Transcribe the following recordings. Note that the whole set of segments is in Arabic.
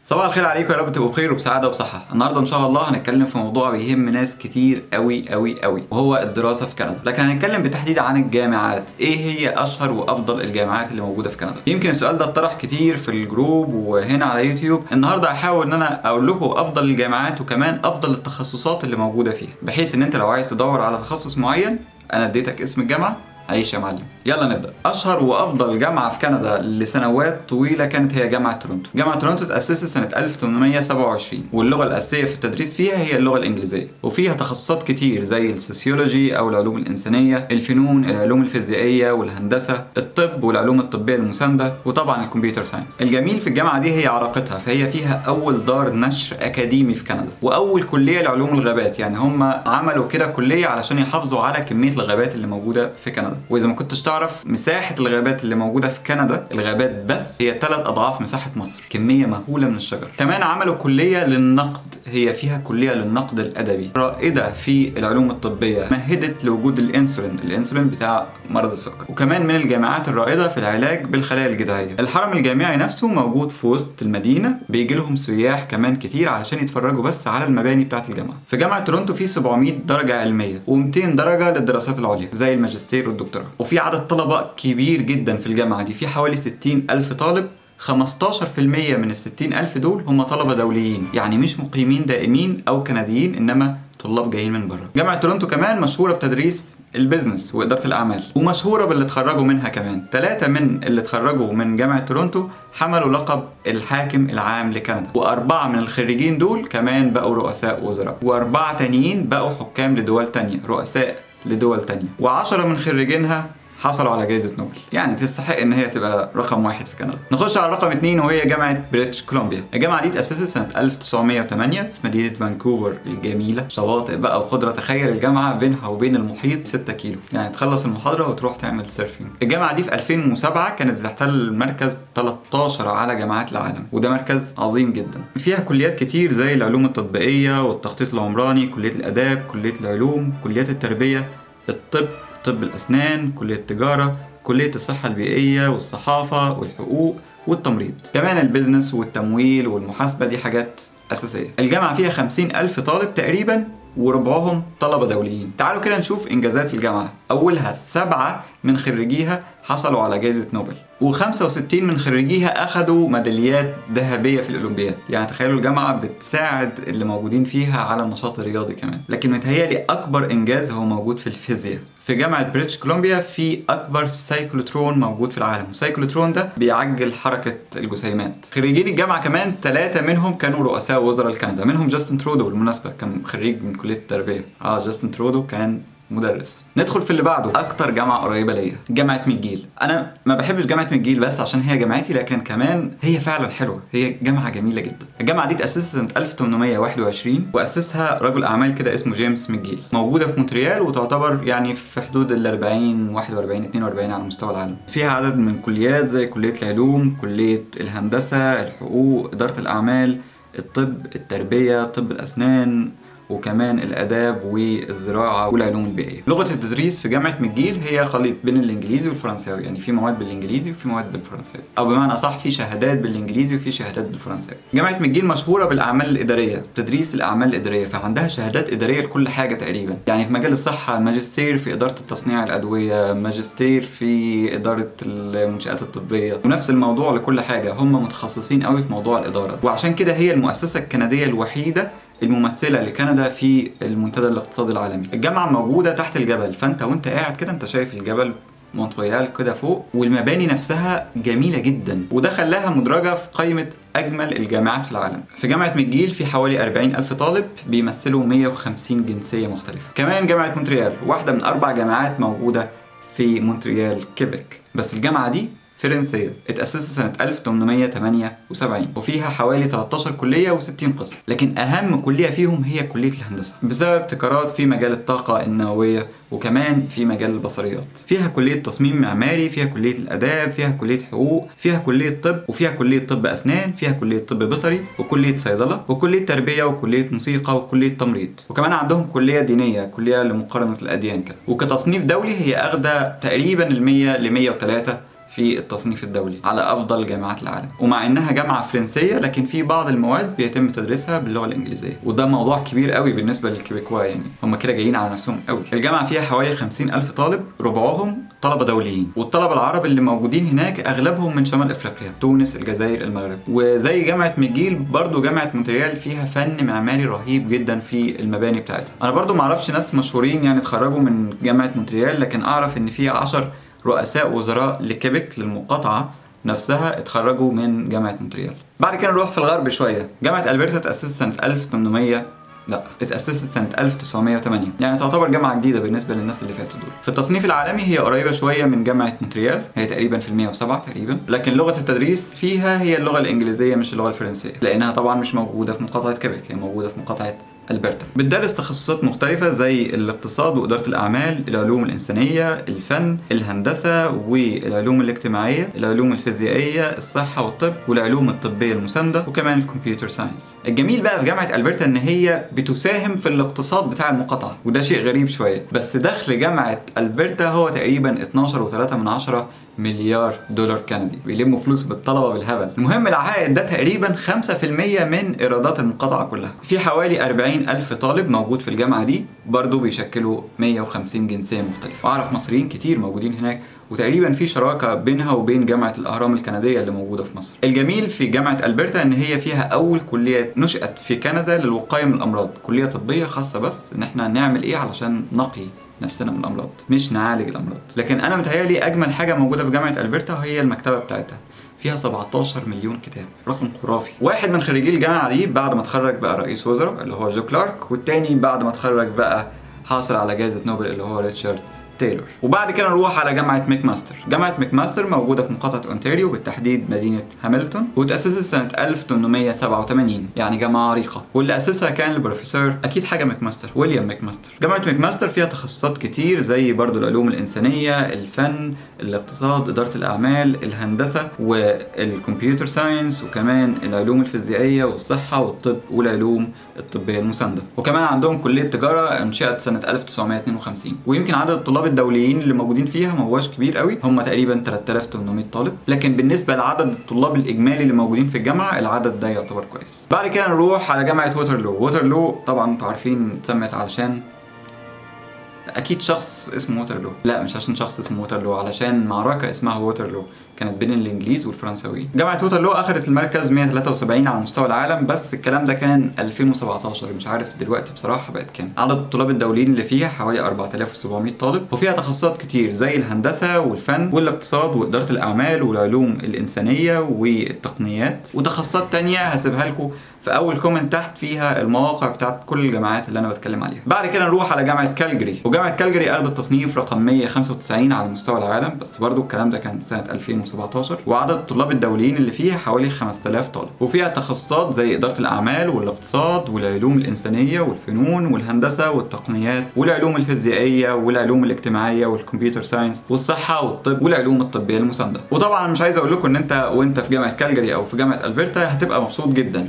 صباح الخير عليكم، يا رب تبقوا بخير وبسعاده وبصحه. النهارده ان شاء الله هنتكلم في موضوع بيهم ناس كتير قوي قوي قوي، وهو الدراسه في كندا. لكن هنتكلم بالتحديد عن الجامعات. ايه هي اشهر وافضل الجامعات اللي موجوده في كندا؟ يمكن السؤال ده اتطرح كتير في الجروب وهنا على يوتيوب. النهارده هحاول ان انا اقول لكم افضل الجامعات وكمان افضل التخصصات اللي موجوده فيها، بحيث ان انت لو عايز تدور على تخصص معين انا اديتك اسم الجامعه، عيش يا معلم. يلا نبدا. اشهر وافضل جامعه في كندا لسنوات طويله كانت هي جامعه تورونتو. جامعه تورونتو تاسست سنه 1827، واللغه الاساسيه في التدريس فيها هي اللغه الانجليزيه، وفيها تخصصات كتير زي السوسيولوجي او العلوم الانسانيه، الفنون، العلوم الفيزيائيه والهندسه، الطب والعلوم الطبيه المسانده، وطبعا الكمبيوتر ساينس. الجميل في الجامعه دي هي عراقتها، فهي فيها اول دار نشر اكاديمي في كندا، واول كليه لعلوم الغابات. يعني هم عملوا كده كليه علشان يحافظوا على كميه الغابات اللي موجوده في كندا. واذا ما كنتش تعرف، مساحه الغابات اللي موجوده في كندا، الغابات بس، هي 3 اضعاف مساحه مصر. كميه مهوله من الشجر. كمان عملوا كليه للنقد، هي فيها كليه للنقد الادبي رائده في العلوم الطبيه، مهدت لوجود الانسولين بتاع مرض السكر. وكمان من الجامعات الرائده في العلاج بالخلايا الجذعيه. الحرم الجامعي نفسه موجود في وسط المدينه، بيجي لهم سياح كمان كتير علشان يتفرجوا بس على المباني بتاعه الجامعه. في جامعه تورونتو في 700 درجه علميه و200 درجه للدراسات العليا زي الماجستير والدكتوراه. وفي عدد طلبه كبير جدا في الجامعه دي، في حوالي 60,000 طالب. 15% من ال60,000 دول هم طلبة دوليين، يعني مش مقيمين دائمين أو كنديين، إنما طلاب جايين من بره. جامعة تورونتو كمان مشهورة بتدريس البيزنس وإدارة الأعمال، ومشهورة باللي اتخرجوا منها كمان. 3 من اللي اتخرجوا من جامعة تورونتو حملوا لقب الحاكم العام لكندا، و4 من الخريجين دول كمان بقوا رؤساء وزراء، و4 تانيين بقوا حكام لدول تانية، رؤساء لدول تانية، و10 من خريجينها حصلوا على جائزة نوبل. يعني تستحق ان هي تبقى رقم 1 في كندا. نخش على رقم 2 وهي جامعة بريتش كولومبيا. الجامعة دي تأسست سنة 1908 في مدينة فانكوفر الجميلة. شواطئ بقى وخضرة. تخيل الجامعة بينها وبين المحيط 6 كيلو، يعني تخلص المحاضرة وتروح تعمل سيرفينج. الجامعة دي في 2007 كانت بتحتل المركز 13 على جامعات العالم، وده مركز عظيم جدا. فيها كليات كتير زي العلوم التطبيقية والتخطيط العمراني، كلية الآداب، كلية العلوم، كليات التربية، الطب، طب الأسنان، كلية التجارة، كلية الصحة البيئية والصحافة والحقوق والتمريض. كمان البيزنس والتمويل والمحاسبة دي حاجات أساسية. الجامعة فيها 50,000 طالب تقريبا، وربعهم طلبة دوليين. تعالوا كده نشوف إنجازات الجامعة. أولها 7 من خريجيها حصلوا على جائزة نوبل، و65 من خريجيها أخدوا ميداليات ذهبية في الأولمبياد. يعني تخيلوا الجامعة بتساعد اللي موجودين فيها على النشاط الرياضي كمان. لكن متهيألي أكبر إنجاز هو موجود في الفيزياء. في جامعة بريتش كولومبيا في أكبر سايكلوترون موجود في العالم. السايكلوترون ده بيعجل حركة الجسيمات. خريجين الجامعة كمان 3 منهم كانوا رؤساء وزراء لكندا، منهم جاستن ترودو بالمناسبة، كان خريج من كلية التربية. جاستن ترودو كان مدرس. ندخل في اللي بعده، اكتر جامعه قريبه ليا، جامعه ميجيل. انا ما بحبش جامعه ميجيل بس عشان هي جامعتي، لكن كمان هي فعلا حلوه، هي جامعه جميله جدا. الجامعه دي تاسست سنه 1821، واسسها رجل اعمال كده اسمه جيمس ميجيل. موجوده في مونتريال، وتعتبر يعني في حدود ال 40 41 42 على مستوى العالم. فيها عدد من الكليات زي كليه العلوم، كليه الهندسه، الحقوق، اداره الاعمال، الطب، التربيه، طب الاسنان، وكمان الآداب والزراعة والعلوم البيئية. لغة التدريس في جامعة ميجيل هي خليط بين الإنجليزي والفرنساوي، يعني في مواد بالإنجليزي وفي مواد بالفرنساوي، أو بمعنى أصح في شهادات بالإنجليزي وفي شهادات بالفرنساوي. جامعة ميجيل مشهورة بالأعمال الإدارية، تدريس الأعمال الإدارية، فعندها شهادات إدارية لكل حاجة تقريبا. يعني في مجال الصحة ماجستير في إدارة تصنيع الأدوية، ماجستير في إدارة المنشآت الطبية، ونفس الموضوع لكل حاجة. هم متخصصين قوي في موضوع الإدارة، وعشان كده هي المؤسسة الكندية الوحيدة الممثلة لكندا في المنتدى الاقتصادي العالمي. الجامعة موجودة تحت الجبل، فانت وانت قاعد كده انت شايف الجبل مونتريال كده فوق، والمباني نفسها جميلة جدا، وده خلاها مدرجة في قائمة أجمل الجامعات في العالم. في جامعة ميجيل في حوالي 40,000 طالب بيمثلوا 150 جنسية مختلفة. كمان جامعة مونتريال واحدة من 4 جامعات موجودة في مونتريال كيبك، بس الجامعة دي فرنسية. اتأسست سنة 1878، وفيها حوالي 13 كلية و60 قسم، لكن أهم كلية فيهم هي كلية الهندسة بسبب ابتكارات في مجال الطاقة النووية، وكمان في مجال البصريات. فيها كلية تصميم معماري، فيها كلية الآداب، فيها كلية حقوق، فيها كلية طب، وفيها كلية طب أسنان، فيها كلية طب بيطري، وكلية صيدلة، وكلية تربية، وكلية موسيقى، وكلية تمريض. وكمان عندهم كلية دينية، كلية لمقارنة الأديان كده. وكتصنيف دولي هي أخدة تقريبا 100 ل 103 في التصنيف الدولي على افضل جامعات العالم. ومع انها جامعه فرنسيه لكن في بعض المواد بيتم تدريسها باللغه الانجليزيه، وده موضوع كبير قوي بالنسبه للكيبيكوا، يعني هم كده جايين على نفسهم قوي. الجامعه فيها حوالي 50,000 طالب، ربعهم طلبه دوليين، والطلبه العرب اللي موجودين هناك اغلبهم من شمال افريقيا، تونس، الجزائر، المغرب. وزي جامعه ميجيل برضو جامعه مونتريال فيها فن معماري رهيب جدا في المباني بتاعتها. انا برضو معرفش ناس مشهورين يعني اتخرجوا من جامعه مونتريال، لكن اعرف ان في 10 رؤساء وزراء لكيبك للمقاطعه نفسها اتخرجوا من جامعه مونتريال. بعد كده نروح في الغرب شويه. جامعه البرتا اتاسست سنه 1800 اتأسست سنة 1908، يعني تعتبر جامعة جديدة بالنسبة للناس اللي فاتوا دول. في التصنيف العالمي هي قريبة شوية من جامعة مونتريال، هي تقريبا في 107 تقريبا، لكن لغة التدريس فيها هي اللغة الإنجليزية مش اللغة الفرنسية، لأنها طبعا مش موجودة في مقاطعة كيبك، هي موجودة في مقاطعة البرتا. بتدرس تخصصات مختلفة زي الاقتصاد وإدارة الأعمال، العلوم الإنسانية، الفن، الهندسة والعلوم الاجتماعية، العلوم الفيزيائية، الصحة والطب، والعلوم الطبية المساندة، وكمان الكمبيوتر ساينس. الجميل بقى في جامعة البرتا إن هي بتساهم في الاقتصاد بتاع المقاطعة، وده شيء غريب شوية، بس دخل جامعة البرتا هو تقريبا 12.3 مليار دولار كندي، بيلموا فلوس بالطلبه بالهبل. المهم العائد ده تقريبا 5% من ايرادات المقاطعه كلها. في حوالي 40,000 طالب موجود في الجامعه دي، برضو بيشكلوا 150 جنسيه مختلفه. اعرف مصريين كتير موجودين هناك، وتقريبا في شراكه بينها وبين جامعه الاهرام الكنديه اللي موجوده في مصر. الجميل في جامعه البرتا ان هي فيها اول كليه نشأت في كندا للوقايه من الامراض، كليه طبيه خاصه بس ان احنا نعمل ايه علشان نقي نفسنا من الامراض مش نعالج الامراض. لكن انا متهيألي اجمل حاجه موجوده في جامعه البرتا هي المكتبه بتاعتها، فيها 17 مليون كتاب، رقم خرافي. واحد من خريجي الجامعه دي بعد ما اتخرج بقى رئيس وزراء اللي هو جو كلارك، والتاني بعد ما اتخرج بقى حاصل على جائزه نوبل اللي هو ريتشارد تايلور. وبعد كده نروح على جامعة ماكماستر. جامعة ماكماستر موجودة في مقاطعة أونتاريو، بالتحديد مدينة هاملتون، وتأسست سنة 1887، يعني جامعة عريقة، واللي أسسها كان البروفيسور أكيد حاجة ماكماستر، ويليام ماكماستر. جامعة ماكماستر فيها تخصصات كتير زي برضو العلوم الإنسانية، الفن، الاقتصاد، إدارة الأعمال، الهندسة والكمبيوتر ساينس، وكمان العلوم الفيزيائية والصحة والطب والعلوم الطبية المساندة. وكمان عندهم كلية تجارة انشئت سنة 1952، ويمكن عدد الطلاب الدوليين اللي موجودين فيها ما هوش كبير قوي، هم تقريبا 3800 طالب، لكن بالنسبة لعدد الطلاب الإجمالي اللي موجودين في الجامعة العدد ده يعتبر كويس. بعد كده نروح على جامعة ووترلو. ووترلو طبعا انتوا عارفين اتسمت علشان اكيد شخص اسمه ووترلو، لا مش عشان شخص اسمه ووترلو، علشان معركة اسمها ووترلو كانت بين الانجليز والفرنساويين. جامعة ووترلو اخذت المركز 173 على مستوى العالم، بس الكلام ده كان 2017، مش عارف دلوقتي بصراحة بقت كام. عدد الطلاب الدوليين اللي فيها حوالي 4700 طالب، وفيها تخصصات كتير زي الهندسة والفن والاقتصاد وإدارة الأعمال والعلوم الإنسانية والتقنيات، وتخصصات تانية هسيبها لكم في اول كومنت تحت فيها المواقع بتاعت كل الجامعات اللي انا بتكلم عليها. بعد كده نروح على جامعة كالجري، وجامعة كالجري اخذت التصنيف رقم 195 على مستوى العالم، بس برضو الكلام ده كان سنة 2017، وعدد الطلاب الدوليين اللي فيها حوالي 5000 طالب، وفيها تخصصات زي إدارة الأعمال والاقتصاد والعلوم الإنسانية والفنون والهندسة والتقنيات والعلوم الفيزيائية والعلوم الاجتماعية والكمبيوتر ساينس والصحة والطب والعلوم الطبية المساندة. وطبعا مش عايز اقول لكم ان انت وانت في جامعة كالجري او في جامعة البرتا هتبقى مبسوط جدا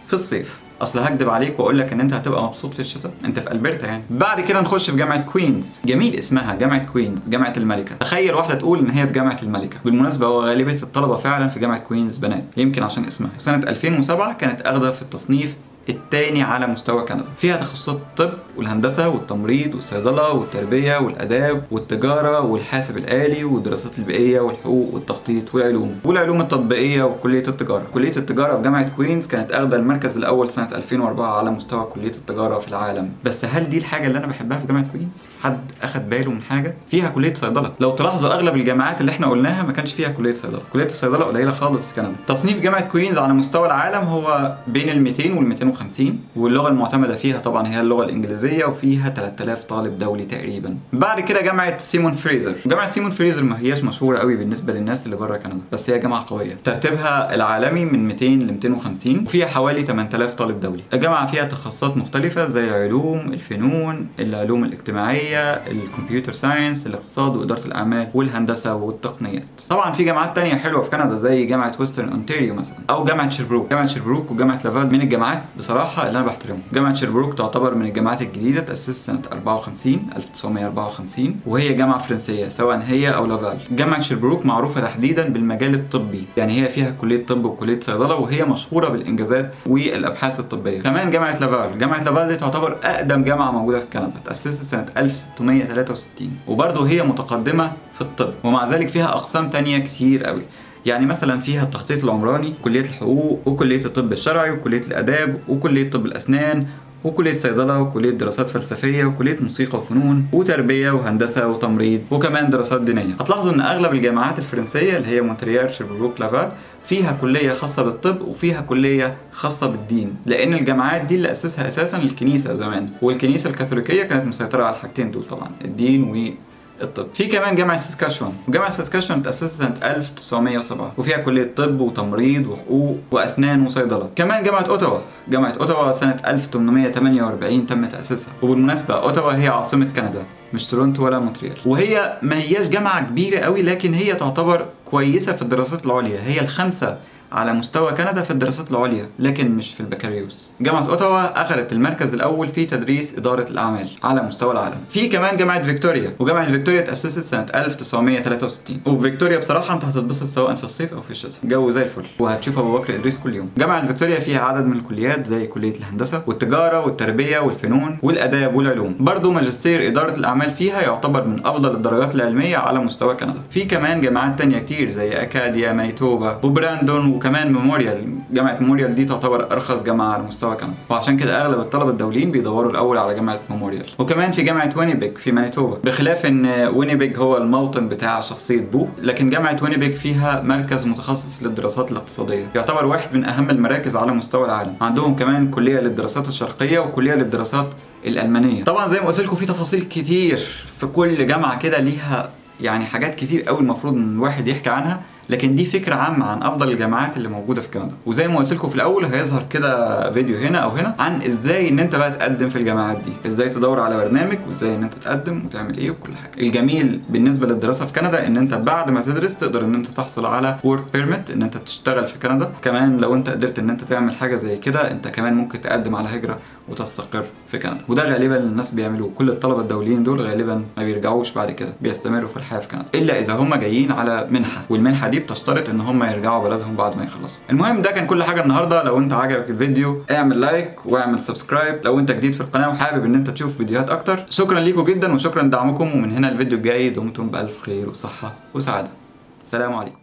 في الصيف، اصل هكدب عليك واقول لك ان انت هتبقى مبسوط في الشتاء، انت في البرتا يعني. بعد كده نخش في جامعه كوينز. جميل اسمها جامعه كوينز، جامعه الملكه. تخيل واحده تقول ان هي في جامعه الملكه. بالمناسبه هو غالبيه الطلبه فعلا في جامعه كوينز بنات، يمكن عشان اسمها. سنه 2007 كانت اخذه في التصنيف الثاني على مستوى كندا. فيها تخصصات الطب والهندسه والتمريض والصيدله والتربيه والاداب والتجاره والحاسب الالي والدراسات البيئيه والحقوق والتخطيط والعلوم التطبيقيه وكليه التجاره. كليه التجاره في جامعه كوينز كانت اخذه المركز الاول سنه 2004 على مستوى كليه التجاره في العالم. بس هل دي الحاجه اللي انا بحبها في جامعه كوينز؟ حد اخد باله من حاجه؟ فيها كليه صيدله. لو تلاحظوا اغلب الجامعات اللي احنا قلناها ما كانش فيها كليه صيدله. كليه الصيدله قليله خالص في كندا. تصنيف جامعه كوينز على مستوى العالم هو بين ال 200 وال 250، واللغه المعتمده فيها طبعا هي اللغه الانجليزيه، وفيها 3000 طالب دولي تقريبا. بعد كده جامعه سيمون فريزر. جامعه سيمون فريزر ما هياش مشهوره قوي بالنسبه للناس اللي بره كندا، بس هي جامعه قويه. ترتيبها العالمي من 200 ل 250، وفيها حوالي 8000 طالب دولي. الجامعه فيها تخصصات مختلفه زي علوم الفنون، العلوم الاجتماعيه، الكمبيوتر ساينس، الاقتصاد واداره الاعمال والهندسه والتقنيات. طبعا في جامعات تانية حلوه في كندا زي جامعه ويسترن اونتاريو مثلا، او جامعه شيربروك. جامعه شيربروك وجامعه لافال من الجامعات بصراحه اللي انا بحترمه. جامعه شيربروك تعتبر من الجامعات الجديده، تاسست سنه 1954 وهي جامعه فرنسيه سواء هي او لافال. جامعه شيربروك معروفه تحديدا بالمجال الطبي، يعني هي فيها كليه طب وكليه صيدله، وهي مشهوره بالانجازات والابحاث الطبيه. كمان جامعه لافال دي تعتبر اقدم جامعه موجوده في كندا، تاسست سنه 1663 وبرضه هي متقدمه في الطب، ومع ذلك فيها اقسام تانية كتير قوي. يعني مثلا فيها التخطيط العمراني، كليه الحقوق، وكليه الطب الشرعي، وكليه الاداب، وكليه طب الاسنان، وكلية صيدلة، وكلية دراسات فلسفية، وكلية موسيقى وفنون، وتربية وهندسة وتمريض، وكمان دراسات دينية. هتلاحظوا ان اغلب الجامعات الفرنسية اللي هي مونتريال، شيربروك، لافال فيها كلية خاصة بالطب وفيها كلية خاصة بالدين، لان الجامعات دي اللي اسسها اساسا الكنيسة زمان، والكنيسة الكاثوليكية كانت مسيطرة على الحاجتين دول طبعا، الدين الطب. في كمان جامعة ساسكاتشوان، وجامعة ساسكاتشوان تأسست سنة 1907 وفيها كلية طب وتمريض وحقوق وأسنان وصيدلة. كمان جامعة أوتاوا سنة 1848 تم تأسيسها، وبالمناسبة أوتاوا هي عاصمة كندا مش تورونتو ولا مونتريال، وهي ما هياش جامعة كبيرة قوي لكن هي تعتبر كويسة في الدراسات العليا، هي الخامسة على مستوى كندا في الدراسات العليا لكن مش في البكالوريوس. جامعة أوتاوا أخذت المركز الأول في تدريس إدارة الأعمال على مستوى العالم. في كمان جامعة فيكتوريا، وجامعة فيكتوريا تأسست سنة 1963، وفي فيكتوريا بصراحة أنت هتتبسط سواء في الصيف أو في الشتاء، جو زي الفل وهتشوف أبو بكر إدريس كل يوم. جامعة فيكتوريا فيها عدد من الكليات زي كلية الهندسة والتجارة والتربية والفنون والآداب والعلوم. برضو ماجستير إدارة الأعمال فيها يعتبر من أفضل الدرجات العلمية على مستوى كندا. في كمان جامعات تانية كتير زي أكاديا، مانيتوبا، وبراندون، وكمان ميموريال. جامعة ميموريال دي تعتبر أرخص جامعة على مستوى كندا، وعشان كده أغلب الطلبة الدوليين بيدوروا الأول على جامعة ميموريال. وكمان في جامعة وينيبيج في مانيتوبا، بخلاف إن وينيبيج هو الموطن بتاع شخصية بو، لكن جامعة وينيبيج فيها مركز متخصص للدراسات الاقتصادية، يعتبر واحد من أهم المراكز على مستوى العالم. عندهم كمان كلية للدراسات الشرقية وكلية للدراسات الألمانية. طبعا زي ما قلت لكم في تفاصيل كتير في كل جامعة كده، ليها يعني حاجات كتير قوي المفروض ان الواحد يحكي عنها، لكن دي فكرة عامة عن افضل الجامعات اللي موجودة في كندا. وزي ما قلت لكم في الاول هيظهر كده فيديو هنا او هنا عن ازاي ان انت بقى تقدم في الجامعات دي، ازاي تدور على برنامج، وازاي ان انت تقدم وتعمل ايه وكل حاجة. الجميل بالنسبة للدراسة في كندا ان انت بعد ما تدرس تقدر ان انت تحصل على work permit ان انت تشتغل في كندا. كمان لو انت قدرت ان انت تعمل حاجة زي كده انت كمان ممكن تقدم على هجرة وتستقر في كندا، وده غالبا الناس بيعملوه. كل الطلبة الدوليين دول غالبا ما بيرجعوش بعد كده، بيستمروا في الحياة في كندا الا اذا هم جايين على منحة، والمنحة دي بتشترط ان هم يرجعوا بلدهم بعد ما يخلصوا. المهم ده كان كل حاجة النهاردة. لو انت عجبك الفيديو اعمل لايك واعمل سبسكرايب لو انت جديد في القناة وحابب ان انت تشوف فيديوهات اكتر. شكرا ليكم جدا وشكرا لدعمكم، ومن هنا الفيديو الجاي دمتم بألف خير وصحة وسعادة. سلام عليكم.